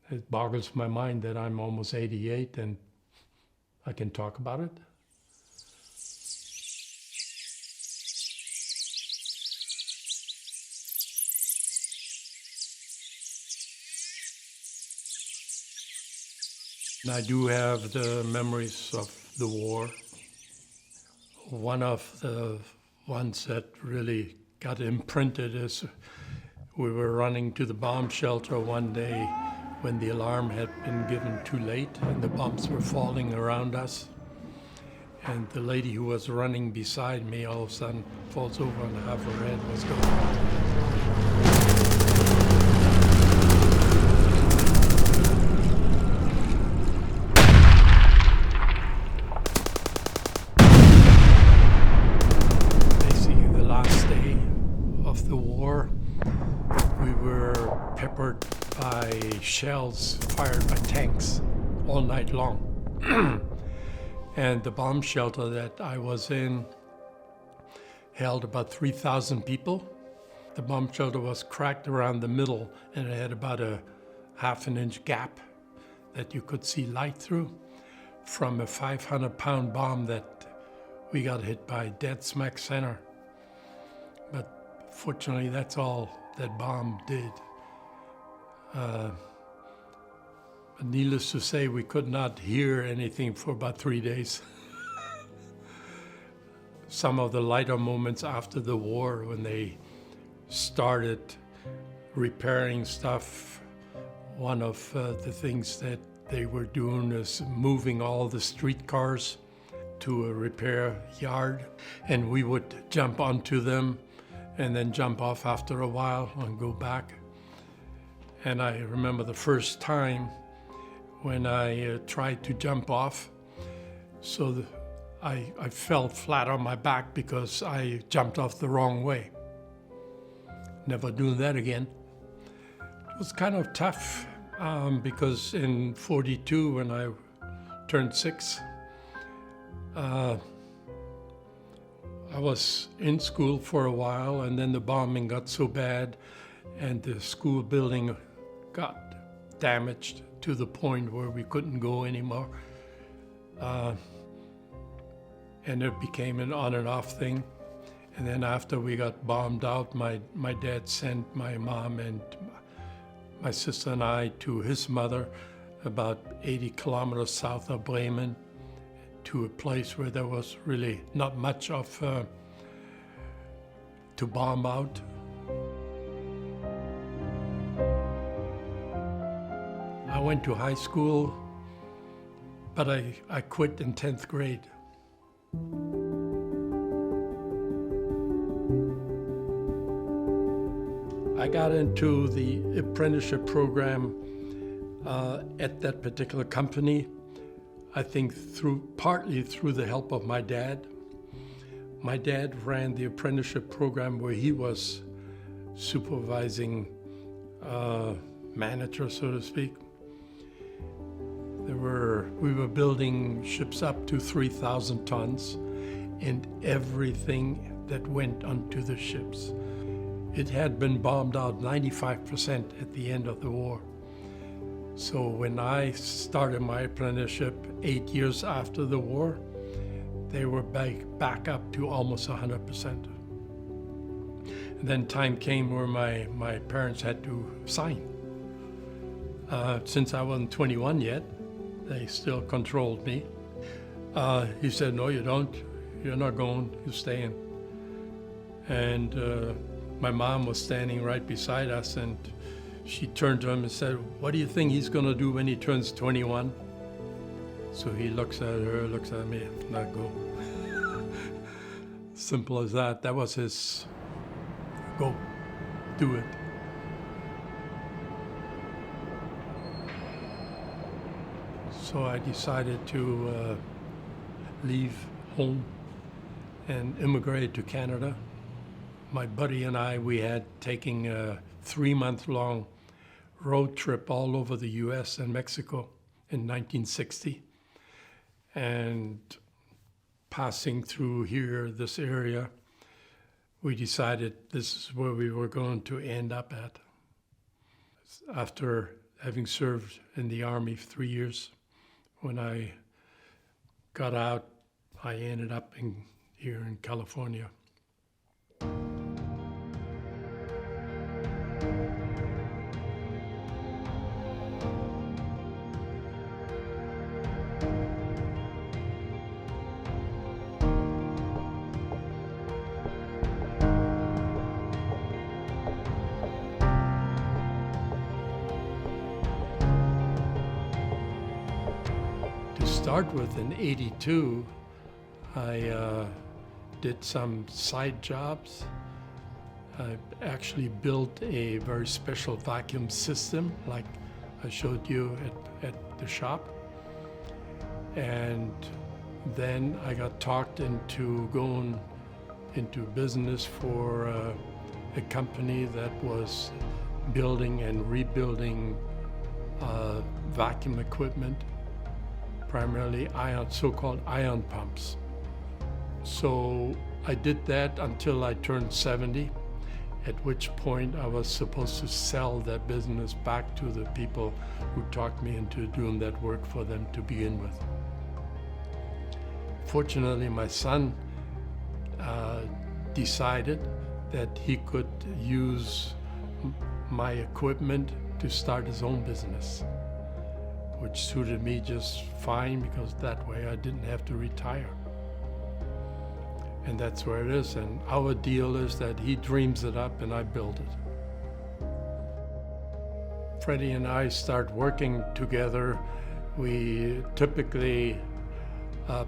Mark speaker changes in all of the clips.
Speaker 1: It boggles my mind that I'm almost 88 and I can talk about it. And I do have the memories of the war. One of the ones that really got imprinted is we were running to the bomb shelter one day when the alarm had been given too late and the bombs were falling around us. And the lady who was running beside me all of a sudden falls over and half her head was gone. The war, we were peppered by shells fired by tanks all night long. And the bomb shelter that I was in held about 3,000 people. The bomb shelter was cracked around the middle and it had about a half-an-inch gap that you could see light through from a 500-pound bomb that we got hit by dead smack center. But fortunately, that's all that bomb did. But needless to say, we could not hear anything for about 3 days. Some of the lighter moments after the war, when they started repairing stuff, one of the things that they were doing is moving all the streetcars to a repair yard, and we would jump onto them and then jump off after a while and go back. And I remember the first time when I tried to jump off, so I fell flat on my back because I jumped off the wrong way. Never doing that again. It was kind of tough because in '42, when I turned 6, I was in school for a while, and then the bombing got so bad and the school building got damaged to the point where we couldn't go anymore. And it became an on and off thing. And then after we got bombed out, my dad sent my mom and my sister and I to his mother about 80 kilometers south of Bremen, to a place where there was really not much of to bomb out. I went to high school, but I quit in 10th grade. I got into the apprenticeship program at that particular company. I think partly through the help of my dad. My dad ran the apprenticeship program where he was supervising manager, so to speak. We were building ships up to 3,000 tons and everything that went onto the ships. It had been bombed out 95% at the end of the war. So when I started my apprenticeship 8 years after the war, they were back up to almost 100%. And then time came where my parents had to sign. Since I wasn't 21 yet, they still controlled me. He said, "No, you don't. You're not going. You're staying." And my mom was standing right beside us, and she turned to him and said, "What do you think he's going to do when he turns 21? So he looks at her, looks at me, not go. Simple as that. That was his go, do it. So I decided to leave home and immigrate to Canada. My buddy and I, we had taken a 3-month-long road trip all over the US and Mexico in 1960. And passing through here, this area, we decided this is where we were going to end up at. After having served in the Army for 3 years. When I got out, I ended up here in California. To start with, in '82, I did some side jobs. I actually built a very special vacuum system like I showed you at the shop. And then I got talked into going into business for a company that was building and rebuilding vacuum equipment, primarily so-called ion pumps. So I did that until I turned 70, at which point I was supposed to sell that business back to the people who talked me into doing that work for them to begin with. Fortunately, my son decided that he could use my equipment to start his own business, which suited me just fine because that way I didn't have to retire. And that's where it is. And our deal is that he dreams it up and I build it. Freddie and I start working together. We typically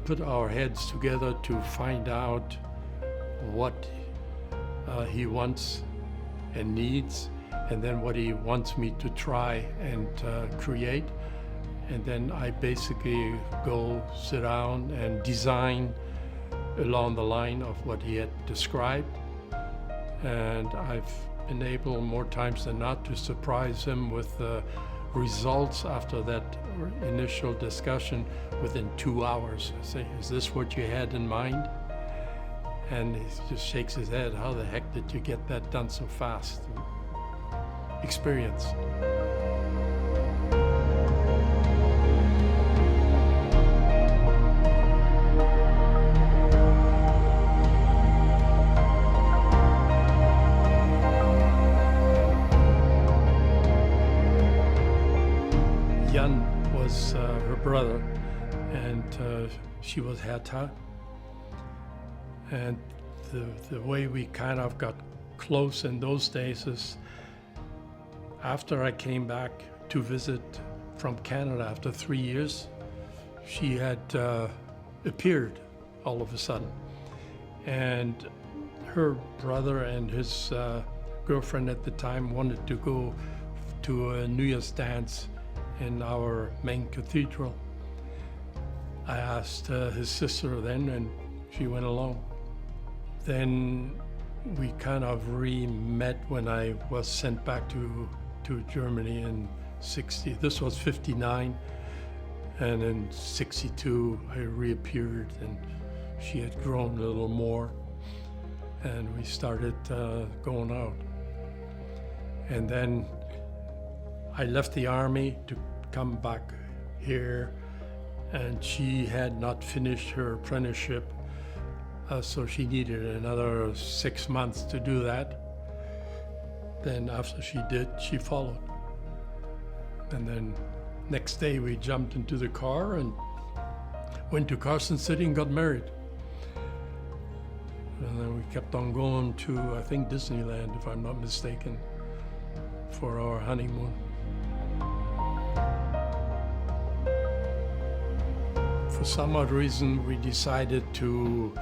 Speaker 1: put our heads together to find out what he wants and needs, and then what he wants me to try and create. And then I basically go sit down and design along the line of what he had described. And I've been able more times than not to surprise him with the results after that initial discussion within 2 hours. I say, "Is this what you had in mind?" And he just shakes his head. "How the heck did you get that done so fast?" Experience. Jan was her brother, and she was Herta. And the way we kind of got close in those days is after I came back to visit from Canada after 3 years, she had appeared all of a sudden. And her brother and his girlfriend at the time wanted to go to a New Year's dance in our main cathedral. I asked his sister then, and she went along. Then we kind of re-met when I was sent back to Germany in '60. This was '59, and in '62 I reappeared, and she had grown a little more, and we started going out. And then I left the Army to come back here, and she had not finished her apprenticeship, so she needed another 6 months to do that. Then after she did, she followed. And then next day we jumped into the car and went to Carson City and got married. And then we kept on going to, I think, Disneyland, if I'm not mistaken, for our honeymoon. For some odd reason, we decided to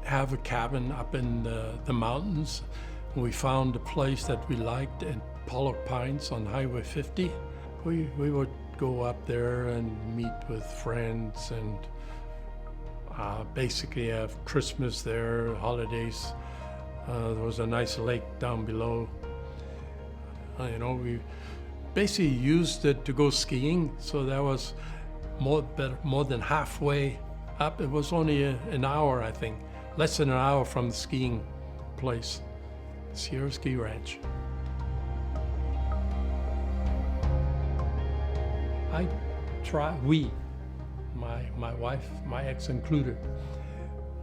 Speaker 1: have a cabin up in the mountains. We found a place that we liked at Pollock Pines on Highway 50. We would go up there and meet with friends and basically have Christmas there, holidays. There was a nice lake down below. We basically used it to go skiing, so that was more than halfway up. It was only an hour, I think, less than an hour from the skiing place, Sierra Ski Ranch. we, my wife, my ex included,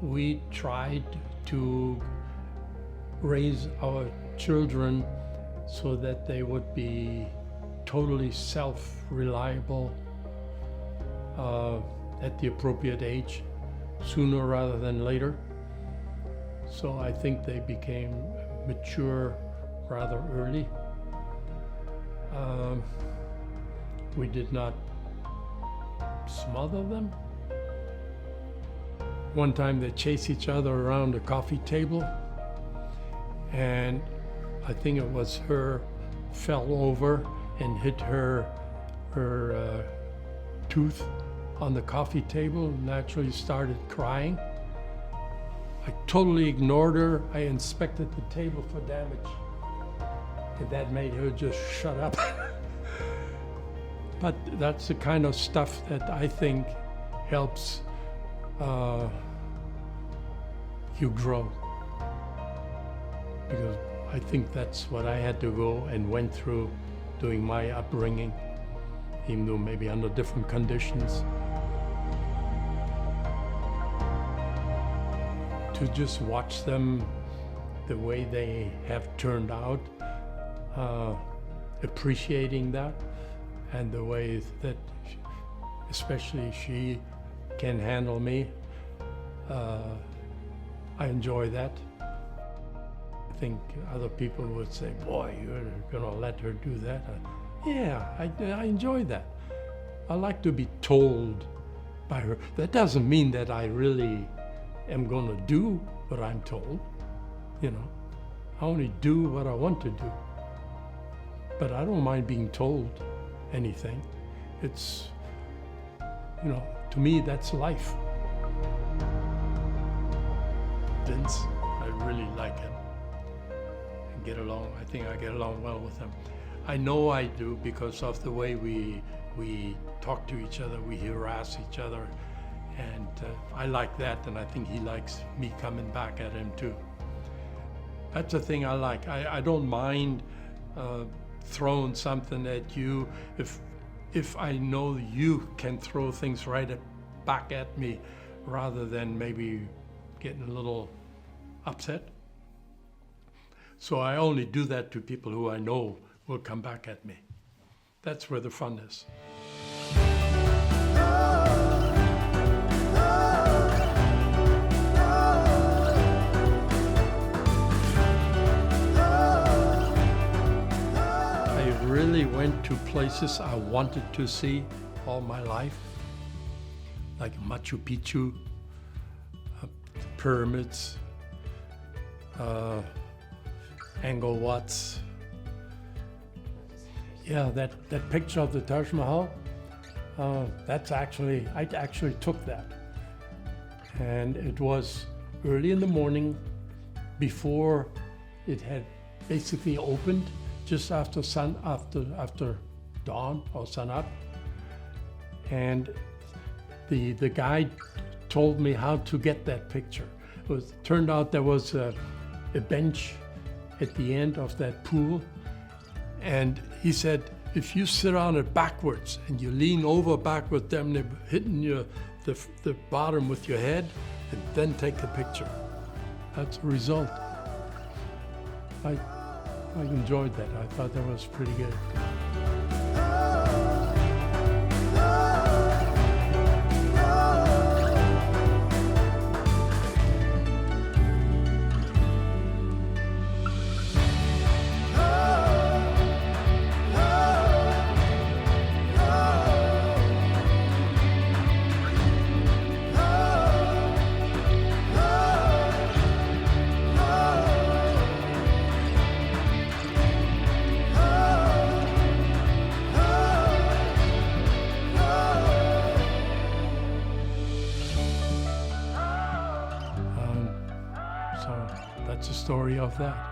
Speaker 1: we tried to raise our children so that they would be totally self-reliable at the appropriate age, sooner rather than later. So I think they became mature rather early. We did not smother them. One time they chased each other around a coffee table, and I think it was her fell over and hit her tooth on the coffee table, and naturally started crying. I totally ignored her. I inspected the table for damage, and that made her just shut up. But that's the kind of stuff that I think helps you grow. Because I think that's what I had to go and went through doing my upbringing, even though maybe under different conditions. To just watch them the way they have turned out, appreciating that, and the way that especially she can handle me, I enjoy that. I think other people would say, boy, you're gonna let her do that. Yeah, I enjoy that. I like to be told by her. That doesn't mean that I really am gonna do what I'm told, you know. I only do what I want to do. But I don't mind being told anything. It's, you know, to me that's life. Vince, I really like him and get along. I think I get along well with him. I know I do because of the way we talk to each other, we harass each other, and I like that, and I think he likes me coming back at him too. That's the thing I like. I don't mind throwing something at you if I know you can throw things back at me rather than maybe getting a little upset. So I only do that to people who I know will come back at me. That's where the fun is. I really went to places I wanted to see all my life, like Machu Picchu, pyramids, Angkor Wat. Yeah, that picture of the Taj Mahal, I actually took that. And it was early in the morning, before it had basically opened, just after dawn or sun up. And the guide told me how to get that picture. Turned out there was a bench at the end of that pool, and he said, if you sit on it backwards and you lean over backward, then they're hitting the bottom with your head, and then take the picture. That's the result. I enjoyed that. I thought that was pretty good. So that's the story of that.